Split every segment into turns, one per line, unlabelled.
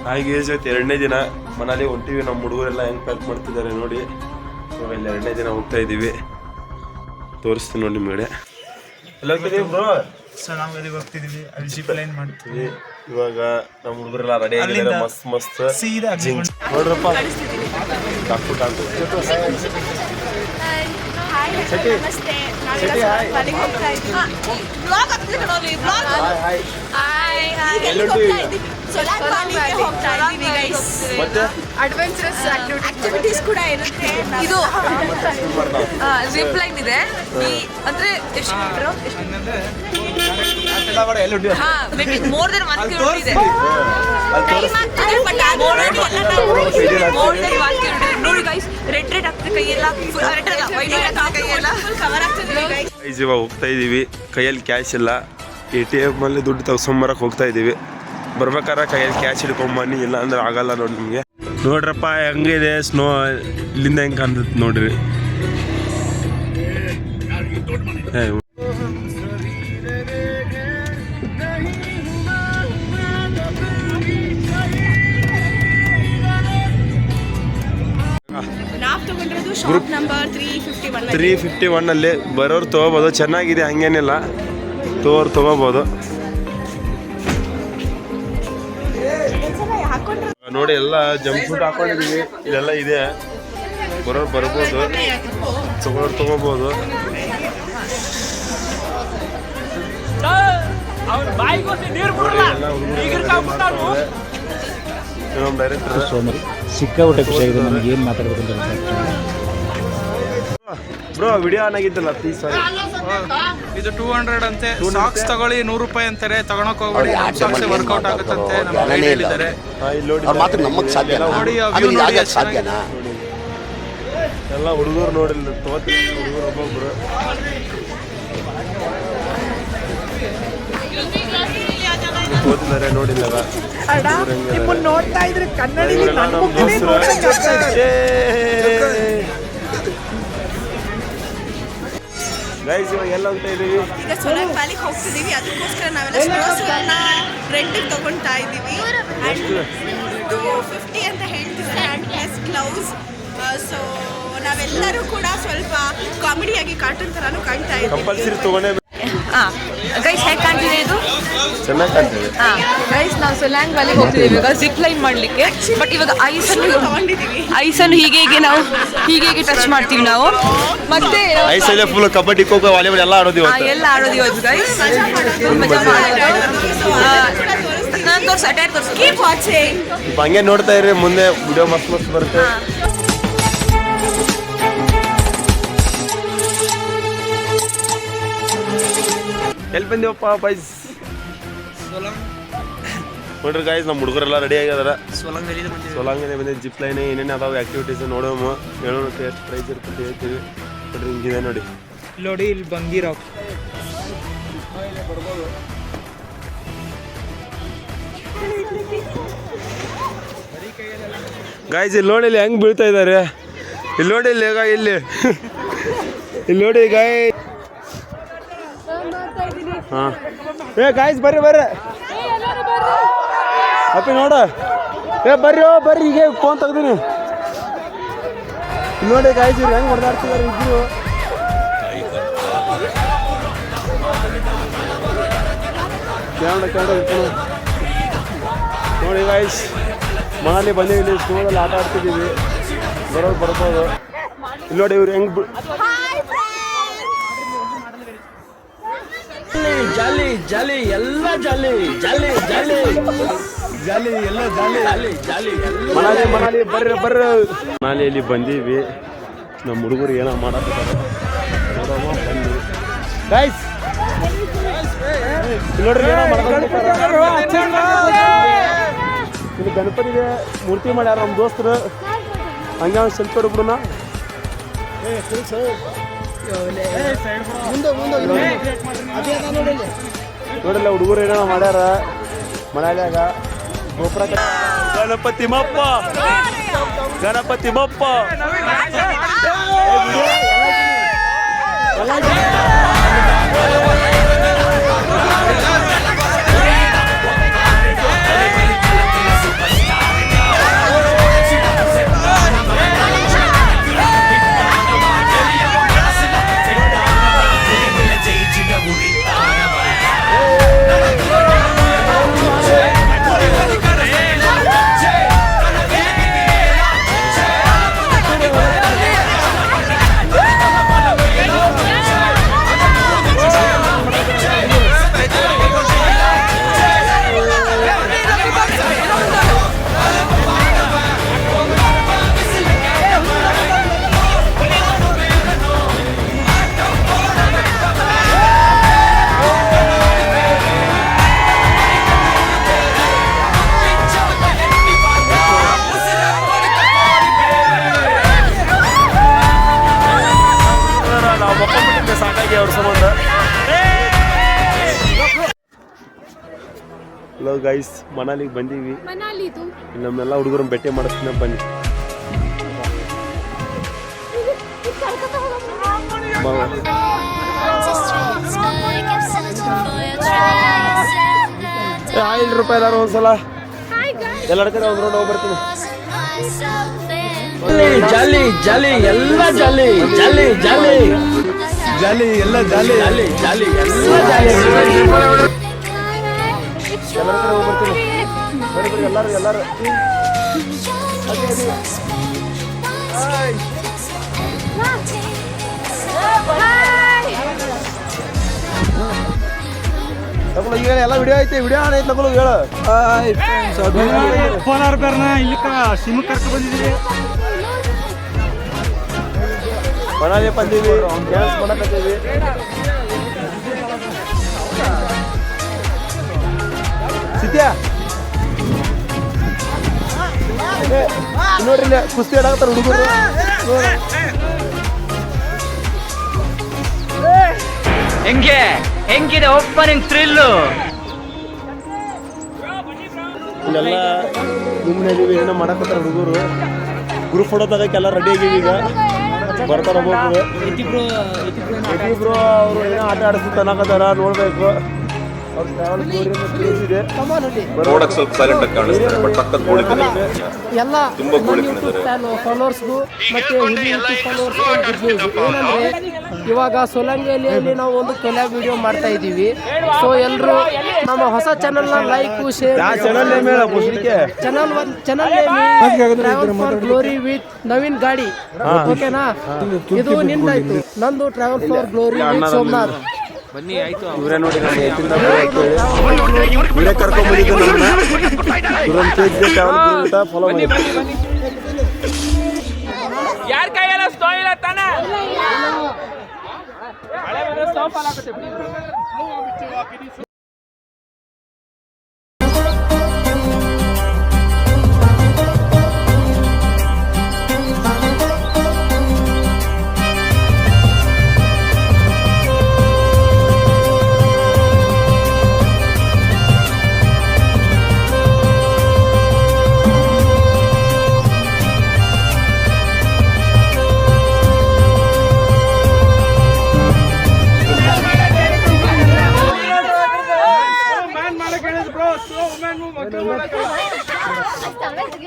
ಹಾಗೆ ಜೊತೆ 2ನೇ ದಿನ ಮನೇಲಿ ಹೊಂಟಿವಿ. ನಮ್ಮ ಹುಡುಗರೆಲ್ಲ ಹೆಂಗೆ ಪ್ಯಾಕ್ ಮಾಡ್ತಿದ್ದಾರೆ ನೋಡಿ. ಇವಾಗ ಇಲ್ಲಿ 2ನೇ ದಿನ ಹೋಗ್ತಾ ಇದ್ದೀವಿ. ತೋರಿಸ್ತೀನಿ ನೋಡಿ ನಿಮಗೆ. ಎಲ್ಲ ಹೋಗ್ತಿದ್ದೀವಿ ಬ್ರೋ.
ಸರ್ ನಾವು ಎಲ್ಲಿಗೆ ಹೋಗ್ತಿದ್ದೀವಿ? ಅಲ್ಲಿ ಜಿಪ್ ಲೈನ್ ಮಾಡ್ತೀವಿ.
ಇವಾಗ ನಮ್ಮ ಹುಡುಗರೆಲ್ಲ ರೆಡಿ ಆಗಿದ್ದಾರೆ. ಮಸ್ತ್ ಮಸ್ತ್
ಸೀದಾ
ನೋಡ್ರಪ್ಪ. ಟಾಕು ಟಾಕು
ನಮಸ್ತೆ. ನಾವೆಲ್ಲ ಹೋಗ್ತಾ ಇದ್ದೀವಿ. ಬ್ಲಾಗ್ ಆಗ್ತಿದೆ ನೋಡಿ. ಬ್ಲಾಗ್ ಹೋಗ್ತಾ ಇದ್ದೀವಿ ಗೈಸ್.
ಅಡ್ವೆಂಚರಸ್
ಆಕ್ಟಿವಿಟೀಸ್ ಕೂಡ ಇರುತ್ತೆ.
ಇದು ಜಿಪ್ ಲೈನ್ ಇದೆ. ಅಂದ್ರೆ ಎಷ್ಟು ಮೀಟರ್? ಮೋರ್ ದೆನ್ 1 ಕಿಲೋಮೀಟರ್ ಇದೆ. ನೋಡಿ ಗೈಸ್, ರೆಡ್ ಆಗ್ತದೆ ಕೈಯೆಲ್ಲ.
ಕವರ್ ಆಗ್ತದೆ ಗೈಸ್.
ಇವಾಗ ಹೋಗ್ತಾ ಇದ್ದೀವಿ. ಕೈಯಲ್ಲಿ ಕ್ಯಾಶ್ ಇಲ್ಲ. ATM ಅಲ್ಲಿ ದುಡ್ಡು ತಗೊಂಬರಕ್ಕೆ ಹೋಗ್ತಾ ಇದ್ದೀವಿ. ಬರ್ಬೇಕಾದ್ರೆ ಕೈಯಲ್ಲಿ ಕ್ಯಾಶ್ ಹಿಡ್ಕೊಂಬನ್ನಿ, ಇಲ್ಲ ಅಂದ್ರೆ ಆಗಲ್ಲ ನೋಡಿ ನಿಮಗೆ. ನೋಡ್ರಪ್ಪ ಹೆಂಗಿದೆ ಸ್ನೋ. ಇಲ್ಲಿಂದ ಹೆಂಗೆ ಕಾಣ್ತದೆ ನೋಡ್ರಿ.
ನಾವು ತಗೊಂಡಿರೋದು ಶಾಪ್ ನಂಬರ್ 351.
351 ಅಲ್ಲಿ ಬರೋರು ತೊಗೋಬೋದು. ಚೆನ್ನಾಗಿದೆ, ಹಂಗೇನಿಲ್ಲ, ತೊಗೋಬೋದು ನೋಡಿ. ಎಲ್ಲ ಜಂಪ್ ಸೂಟ್ ಹಾಕೊಂಡಿದೀವಿ. ಇದೆಲ್ಲ ಇದೆ, ಬರೋರು ಬರ್ಬೋದು, ತಗೋಬೋದು.
ಸಿಕ್ಕಾಪಟ್ಟೆ ಖುಷಿಯಾಗಿದೆ ನಮಗೆ. ಏನು ಮಾತಾಡ್ಬೇಕಂತ
ಬ್ರೋ ವಿಡಿಯೋ ಆನ್ ಆಗಿದ್ದಲ್ಲ ಪ್ಲೀಸ್.
ಇದು 200 ಅಂತೆ. ಸಾಕ್ಸ್ ತಗೊಳ್ಳಿ 100 ರೂಪಾಯಿ ಅಂತಾರೆ. ತಗೊಳಕ್ ಹೋಗ್ಬೇಡಿ, ಸಾಕ್ಸ್ ವರ್ಕೌಟ್ ಆಗುತ್ತಂತೆ. ನಮ್ಮ ಹೇಳಿದ್ದಾರೆ ನೋಡಿ.
ಎಲ್ಲ ಹುಡುಗರು ನೋಡಿಲ್ಲ, ತಗೋತೀನಿ ಹುಡುಗರು ಒಬ್ಬೊಬ್ರು. ಓದಿದ್ದಾರೆ ನೋಡಿಲ್ಲ.
ನೋಡ್ತಾ ಇದ್ರೆ ಕನ್ನಡ
ಗೈಸ್ ಇವಾಗ ಎಲ್ಲ ಹೋಗ್ತಾ ಇದೀವಿ.
ಈಗ ಸೋಲಾರ್ ವ್ಯಾಲಿಗೆ ಹೋಗ್ತಿದ್ದೀವಿ. ಅದಕ್ಕೋಸ್ಕರ ನಾವೆಲ್ಲ ಸ್ನೋಸ್ನ ರೆಂಟಿಗೆ ತಗೊಳ್ತಾ ಇದ್ದೀವಿ. 250 ಅಂತ ಹೇಳ್ತಿದ್ದಾರೆ. And plus gloves. ಸೊ ನಾವೆಲ್ಲರೂ ಕೂಡ ಸ್ವಲ್ಪ ಕಾಮಿಡಿಯಾಗಿ ಕಾರ್ಟೂನ್ ಥರನೂ ಕಾಣ್ತಾ ಇದ್ದೀವಿ.
ಕಂಪಲ್ಸರಿ ತಗೊಂಡೇ
ಗೈಸ್ ಹೇಗೆ ಕಾಣ್ತಿದೆ ಇದು?
ಚೆನ್ನಾಗಿ ಕಾಣ್ತಿದೆ.
ಗೈಸ್ ನಾವು ಸೊಲ್ಯಾಂಗ್ ವ್ಯಾಲಿಗೆ ಹೋಗ್ತಿದ್ದೀವಿ ಇವಾಗ ಜಿಪ್ ಲೈನ್ ಮಾಡ್ಲಿಕ್ಕೆ. ಬಟ್ ಇವಾಗ ಐಸನ್ನು ಹೀಗೆ ನಾವು ಹೀಗೆ ಟಚ್ ಮಾಡ್ತೀವಿ ನಾವು. ಮತ್ತೆ
ಐಸಲ್ಲೇ ಫುಲ್ ಕಬಡ್ಡಿ, ಖೋ ಖೋ, ವಾಲಿಬಾಲ್ ಎಲ್ಲ ಆಡೋದು
ಎಲ್ಲ ಆಡೋದು ಇವತ್ತು ಗೈಸ್. ನಾನು ತೋರಿಸಿ ಅಟ್ಯಾಕ್ ತೋರಿಸಿ.
Keep watching.
ಹಂಗೆ ನೋಡ್ತಾ ಇರಿ, ಮುಂದೆ ವಿಡಿಯೋ ಮಸ್ತ್ ಮಸ್ತ್ ಬರುತ್ತೆ. ಎಲ್ಲಿ ಬಂದಿವಪ್ಪ ಬಾಯ್ಸ್? ನೋಡ್ರಿ ಗಾಯ್ಸ್, ನಮ್ಮ ಹುಡುಗರೆಲ್ಲ ರೆಡಿ ಆಗಿದಾರ. ಸೋಲಾಂಗನೇ ಬಂದಿದ್ದು. ಜಿಪ್ ಲೈನ್ ಏನೇನು ಅದಾವೆ ಆಕ್ಟಿವಿಟೀಸ್ ನೋಡೋಮ, ಹೇಳೋಣ. ಎಷ್ಟು ಪ್ರೈಸ್ ಇರ್ತದೆ ಹೇಳ್ತೀವಿ. ನೋಡ್ರಿ ಹಿಂಗಿದೆ ನೋಡಿ.
ನೋಡಿ ಇಲ್ಲಿ ಬಂದಿರೋ
ಗಾಯ್ಸ್ ಇಲ್ಲಿ ನೋಡಿ, ಇಲ್ಲಿ ಹೆಂಗೆ ಬೀಳ್ತಾ ಇದ್ದಾರೆ. ಇಲ್ಲಿ ನೋಡಿ, ಇಲ್ಲಿ ಇಲ್ಲಿ ಇಲ್ಲಿ ನೋಡಿ ಗಾಯ್. ಹಾಂ ಗಾಯ್ಸ್ ಬರ್ರಿ ಅಪ್ಪಿ ನೋಡ. ಬರ್ರಿ ಹೀಗೆ ಫೋನ್ ತೆಗ್ದೀನಿ. ನೋಡಿ ಗಾಯ್ಸ್ ಇವ್ರು ಹೆಂಗೆ ಹೊಡೆದಾಡ್ತಿದ್ದಾರೆ ಇದ್ರು. ನೋಡಿ ಗಾಯ್ಸ್, ಮನೇಲಿ ಬಂದೀವಿ. ಇಲ್ಲಿ ಸ್ಕೂಲಲ್ಲಿ ಆಟ ಆಡ್ತಿದ್ದೀವಿ. ಬರ್ಬೋದು. ಇಲ್ಲಿ ನೋಡಿ ಇವ್ರು ಹೆಂಗೆ
ಜಾಲಿ ಜಾಲಿ ಎಲ್ಲ ಜಾಲಿ ಜಾಲಿ ಜಾಲಿ ಜಾಲಿ ಎಲ್ಲ ಜಾಲಿ ಜಾಲಿ ಜಾಲಿ
ಮನಾಲಿ ಬರ್ರಿ ಮನಾಲಿಯಲ್ಲಿ ಬಂದೀವಿ. ನಮ್ಮ ಹುಡುಗರು ಏನೋ ಮಾಡತ್ತಿದ್ದಾರೆ ನೋಡಮ್ಮ ಬನ್ನಿ ಗೈಸ್. ನೋಡ್ರಿ ಏನೋ ಇಲ್ಲಿ ಗಣಪತಿಗೆ ಮೂರ್ತಿ ಮಾಡ್ಯಾರ ನಮ್ಮ ದೋಸ್ತರು. ಹಂಗೆ ಒಂದು ಸೆಲ್ಫಿ ಹೊಡ್ಬಿಡೋಣ. ನೋಡಿಲ್ಲ ಹುಡುಗರು ಏನೋ ಮಾಡ್ಯಾರ ಮನ್ಯಾಗ. ಗೋಪುರ ಗಣಪತಿ ಮಪ್ಪ ಹಲೋ ಗೈಸ್, ಮನಾಲಿಗೆ ಬಂದೀವಿ.
ಮನಾಲಿದು
ನಮ್ಮೆಲ್ಲ ಹುಡುಗರು ಭೇಟಿ ಮಾಡಿಸ್ತೀನಿ ಬನ್ನಿ. ₹5 ಎಲ್ಲಾರು ಒಂದ್ಸಲ ಎಲ್ಲರ ಕಡೆ ಒಂದು ರೌಂಡ್ ಹೋಗ್ಬರ್ತೀನಿ.
ಜಾಲಿ ಜಾಲಿ ಎಲ್ಲ ಜಾಲಿ ಜಾಲಿ ಜಾಲಿ
ಜಾಲಿ ಎಲ್ಲ ಜಾಲಿ
ಜಾಲಿ ಜಾಲಿ ಎಲ್ಲ ಜಾಲಿ
ಎಲ್ಲರ ಕಡೆ ಹೋಗ್ಬರ್ತೀನಿ. ಬರೀ ಎಲ್ಲರೂ ತಗೊಳ್ಳು, ಈಗ ಎಲ್ಲ ವಿಡಿಯೋ ಐತೆ, ವಿಡಿಯೋ ಆನ್ ಐತೆ, ತಗೊಳ್ಳು ಹೇಳು.
ಫೋನ್ ಅವ್ರನ್ನ ಇಲ್ಲಿ ಸಿಮ್ ಕರ್ಕೊಂಡು ಬಂದಿದ್ದೀವಿ.
ಮನಾಲಿ ಬಂದೀವಿ, ಡ್ಯಾನ್ಸ್ ಮಾಡಕತ್ತೀವಿ. ಸಿದ್ಯಾ ನೋಡ್ರಿ ಇಲ್ಲಿ ಕುಸ್ತಿ ಆಡಕತ್ತಾರ ಹುಡುಗರು.
ಹೆಂಗಿದೆ ಓಪನಿಂಗ್ ಥ್ರಿಲ್ಲು.
ಇಲ್ಲೆಲ್ಲ ಸುಮ್ಮನೆ ಇದೀವಿ, ಏನೋ ಮಾಡಕತ್ತಾರ ಹುಡುಗರು. ಗ್ರೂಪ್ ಫೋಟೋ ತಗಕ್ಕೆ ಎಲ್ಲ ರೆಡಿ ಆಗೀವಿ. ಈಗ ಬರ್ತಾರ ಒಬ್ಬೊಬ್ರು. ಇಬ್ರು ಅವರು ಏನೋ ಆಟ ಆಡಿಸ್ತು ಅನ್ನಕತ್ತಾರ, ನೋಡ್ಬೇಕು. ಅವ್ರ ಟ್ರಾವೆಲ್ ಇದೆ.
ನೋಡಕ್ ಸ್ವಲ್ಪ ಸೈಲೆಂಟ್ ಆಗಿ ಕಾಣಿಸ್ತಾರೆ, ಬಟ್ ಪಕ್ಕದ ಗೋಳಿ ತಿನ್ನೋದು
ಎಲ್ಲ
ತುಂಬಾ ಗೋಳಿ ತಿಂದಿದ್ದಾರೆ.
ಫಾಲೋವರ್ಸ್ಗೂ ಮತ್ತೆ ಹುಲಿ ಯೂಟ್ಯೂಬ್ ಫಾಲೋವರ್ಸ್ಗೂ ಏನಂದ್ರೆ ಇವಾಗ ಸೋಲಂಗಿಯಲ್ಲಿ ನಾವು ಒಂದು ಕೊಲ್ಯಾಬ್ ವಿಡಿಯೋ ಮಾಡ್ತಾ ಇದ್ದೀವಿ. ಸೊ ಎಲ್ಲರೂ ನಮ್ಮ ಹೊಸ ಚಾನಲ್ನ like share travel for glory with Naveen ಗಾಡಿ. ಓಕೆನಾ? ಇದು ನಿಂದಾಯ್ತು. ನಂದು travel for glory with Somnath.
ಇವರೇ ನೋಡಿ, ವಿಡಿಯೋ ಕರ್ಕೊಂಡ್ ಬಂದಿದ್ದು ನಮ್ಮನ್ನ ಫಾಲೋ ಮಾಡಿ.
ಯಾರ ಕೈಯಲ್ಲ ಸ್ಟೋ ಇಲ್ಲ ತಾನೆ.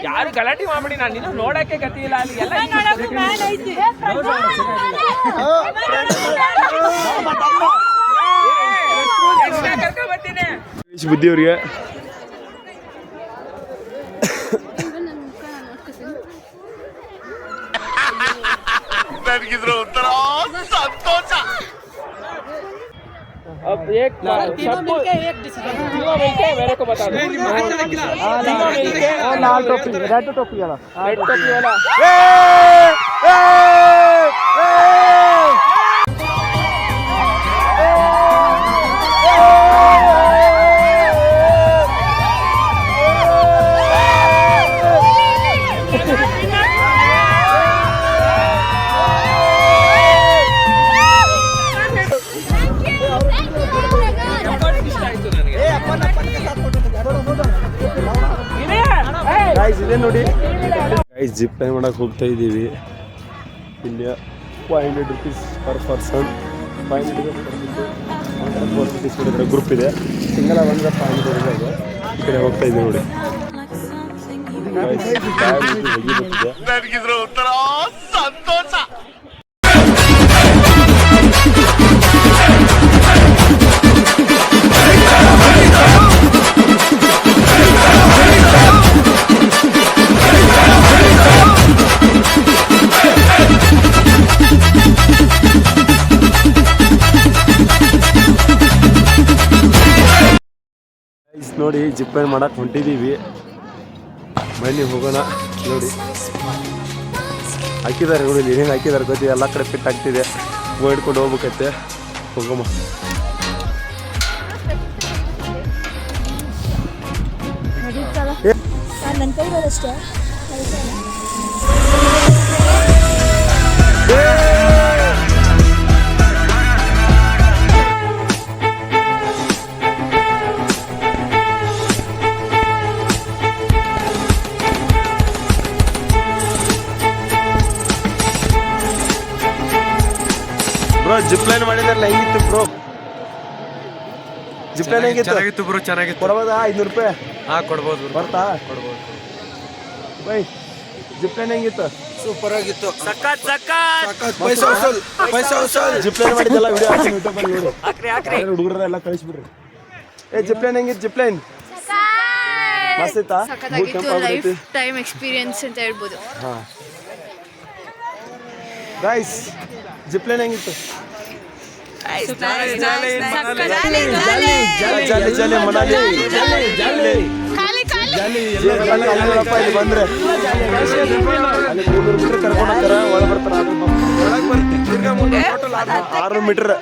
ಯಾರು ಗಲಾಟೆ ಮಾಡ್ಬಿಡಿ, ನಾನು ನೀನು ನೋಡಕ್ಕೆ ಗತಿ ಇಲ್ಲ. ಅಲ್ಲಿ ಎಲ್ಲ ಕರ್ಕೊಂಡ್ ಬರ್ತೀನಿ.
ಬುದ್ಧಿ ಅವ್ರಿಗೆ
ನನಗಿದ್ರ ಒಂಥರ ಸಂತೋಷ.
अब एक तीनों मिलके एक डिसीजन, तीनों मिलके मेरे को बता दो. तीनों मिलके
लाल टोपी, रेड टोपी वाला,
रेड टोपी वाला.
ಇದೇ ನೋಡಿ ಗೈಸ್, ಜಿಪ್ ಲೈನ್ ಮಾಡಕ್ಕೆ ಹೋಗ್ತಾ ಇದ್ದೀವಿ. ಇಲ್ಲಿ ₹500 ಪರ್ ಪರ್ಸನ್. 500 450 ಗ್ರೂಪ್ ಇದೆ. ಸಿಂಗಲ್ ಬಂದರೆ 500 ಇದೆ. ಈ ಕಡೆ ಹೋಗ್ತಾ ಇದ್ದೀವಿ ನೋಡಿ.
ನನಗಿದ್ರ ಒಂಥರ ಸಂತೋಷ.
ನೋಡಿ, ಜಿಪ್ ಲೈನ್ ಮಾಡಕ್ಕೆ ಹೊಂಟಿದ್ದೀವಿ. ಬನ್ನಿ ಹೋಗೋಣ. ನೋಡಿ ಹಾಕಿದ್ದಾರೆ, ನೋಡಿ ಏನೇನು ಹಾಕಿದ್ದಾರೆ ಗೊತ್ತಿದೆ. ಎಲ್ಲ ಕಡೆ ಫಿಟ್ ಆಗ್ತಿದೆ. ಹಿಡ್ಕೊಂಡು ಹೋಗ್ಬೇಕೈತೆ. ಹೋಗಮ್ಮ.
ನನ್ನ ಕೈ ಬರೋಷ್ಟೇ.
ಜಿಪ್ ಲೈನ್ ಮಾಡಿದಾರಲ್ಲ ಹೆಂಗಿತ್ತು ಬ್ರೋ? ಜಿಪ್ ಲೈನ್ ಹೆಂಗಿತ್ತು?
ಚೆನ್ನಾಗಿತ್ತು ಬ್ರೋ, ಚೆನ್ನಾಗಿತ್ತು.
ಕೊಡ್ಬೋದಾ 500 ರೂಪಾಯಿ?
ಹಾ, ಕೊಡ್ಬೋದು.
ಬರ್ತಾ ಬೈ ಜಿಪ್ ಲೈನ್ ಹೆಂಗಿತ್ತು?
ಸೂಪರ್ ಆಗಿತ್ತು.
ಜಿಪ್ ಲೈನ್ ಮಾಡಿದ್ದೆಲ್ಲ ವಿಡಿಯೋ ಹಾಕಿ ಯೂಟ್ಯೂಬ್ ಅಲ್ಲಿ ನೋಡಿ. ಹುಡುಗರೆಲ್ಲ ಕಳಿಸ್ಬಿಡ್ರಿ. ಜಿಪ್ ಲೈನ್ ಹೆಂಗಿತ್ತು? ಜಿಪ್ ಲೈನ್ ಮಸ್ತ್ ಇತ್ತಾ?
ಲೈಫ್ ಟೈಮ್ ಎಕ್ಸ್ಪೀರಿಯನ್ಸ್ ಅಂತ ಹೇಳ್ಬೋದು.
ಹಾಂ ಗೈಸ್, ಜಿಪ್ ಲೈನ್ ಹೆಂಗಿತ್ತು? ಜಾಲಿ ಮನಾಲಿ ಇಲ್ಲಿ ಬಂದ್ರೆ ಅಲ್ಲಿ 300 ಮೀಟರ್ ಕರ್ಕೊಂಡು ಹೋಗ್ತಾರೆ, ಒಳಗೆ ಬರ್ತಾರೆ. 600 ಮೀಟರ್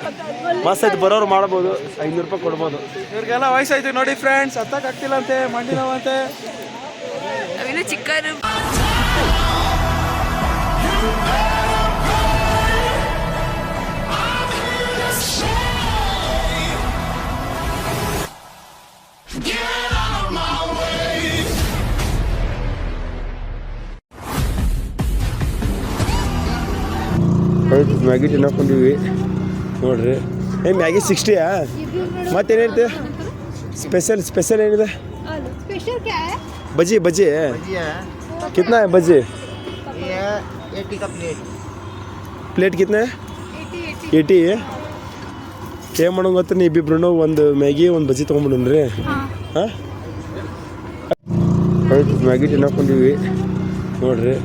ಮಸ್ತ್ ಐತೆ, ಬರೋರು ಮಾಡ್ಬೋದು. 500 ರೂಪಾಯಿ ಕೊಡ್ಬೋದು.
ಇವ್ರಿಗೆಲ್ಲ ವಯಸ್ಸಾಯ್ತು ನೋಡಿ ಫ್ರೆಂಡ್ಸ್, ಹತ್ತಕ್ಕಾಗ್ತಿಲ್ಲ ಅಂತೆ, ಮಂಡಿ ನೋವಂತೆ.
ನಾವಿನ್ನು ಚಿಕ್ಕರು.
ಮ್ಯಾಗಿ ತಿನ್ನಕೊಂಡಿವಿ ನೋಡ್ರಿ. ಮ್ಯಾಗಿ 60ಯಾ? ಮತ್ತೇನಿರುತ್ತೆ ಸ್ಪೆಷಲ್ ಏನಿದೆ? ಬಜ್ಜಿ ಕಿತ್ನಾ है बज्जी?
80 का
ಪ್ಲೇಟ್ ಕಿತ್ನಾ? 80. ಏನು ಮಾಡೋಣ ಗೊತ್ತ, ನೀವು ಇಬ್ರು ಒಂದು ಮ್ಯಾಗಿ ಒಂದು ಬಜ್ಜಿ ತೊಗೊಂಬಿಡ್ರಿ. ಹಾಂ ಮ್ಯಾಗಿ ತಿನ್ನಕೊಂಡಿವಿ ನೋಡ್ರಿ.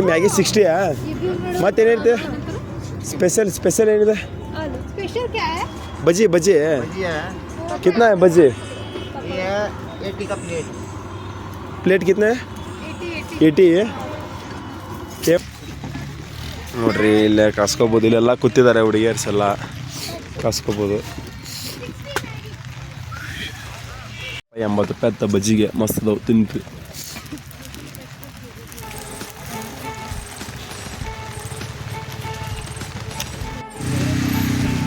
ಮ್ಯಾಗಿ 60ಯಾ? ಮತ್ತೇನಿರುತ್ತೆ ಸ್ಪೆಷಲ್ ಏನಿದೆ? ಬಜ್ಜಿ ಕಿತ್ನಾ है बज्जी?
80 का
ಪ್ಲೇಟ್ ಕಿತ್ನಾ? 80. ನೋಡ್ರಿ ಇಲ್ಲೇ ಕಾಸ್ಕೋಬೋದು. ಇಲ್ಲೆಲ್ಲ ಕೂತಿದ್ದಾರೆ ಹುಡುಗಿಯರ್ಸ್ ಎಲ್ಲ, ಕಾಸ್ಕೋಬೋದು. 80 ರೂಪಾಯಿ ಅತ್ತ ಬಜ್ಜಿಗೆ, ಮಸ್ತ್ ಅದಾವು, ತಿನ್ರಿ.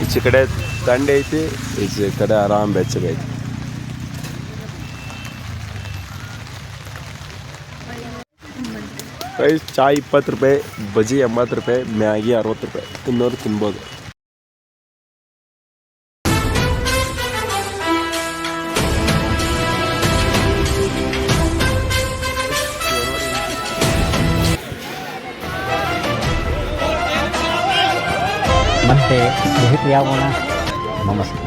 ಈಚೆ ಕಡೆ ದಂಡೆ ಐತಿ, ಈಚೆ ಕಡೆ ಆರಾಮ್ ಬೆಚ್ಚಗೈತಿ. ಪ್ರೈಸ್ ಚಾಯ್ 20 ರೂಪಾಯಿ, ಬಜ್ಜಿ 80 ರೂಪಾಯಿ, ಮ್ಯಾಗಿ 60 ರೂಪಾಯಿ. ತಿನ್ನೋರು ತಿನ್ಬೋದು.
ಮತ್ತೆ ದಹಿತ ಯಾವಣ ನಮಸ್ತೆ.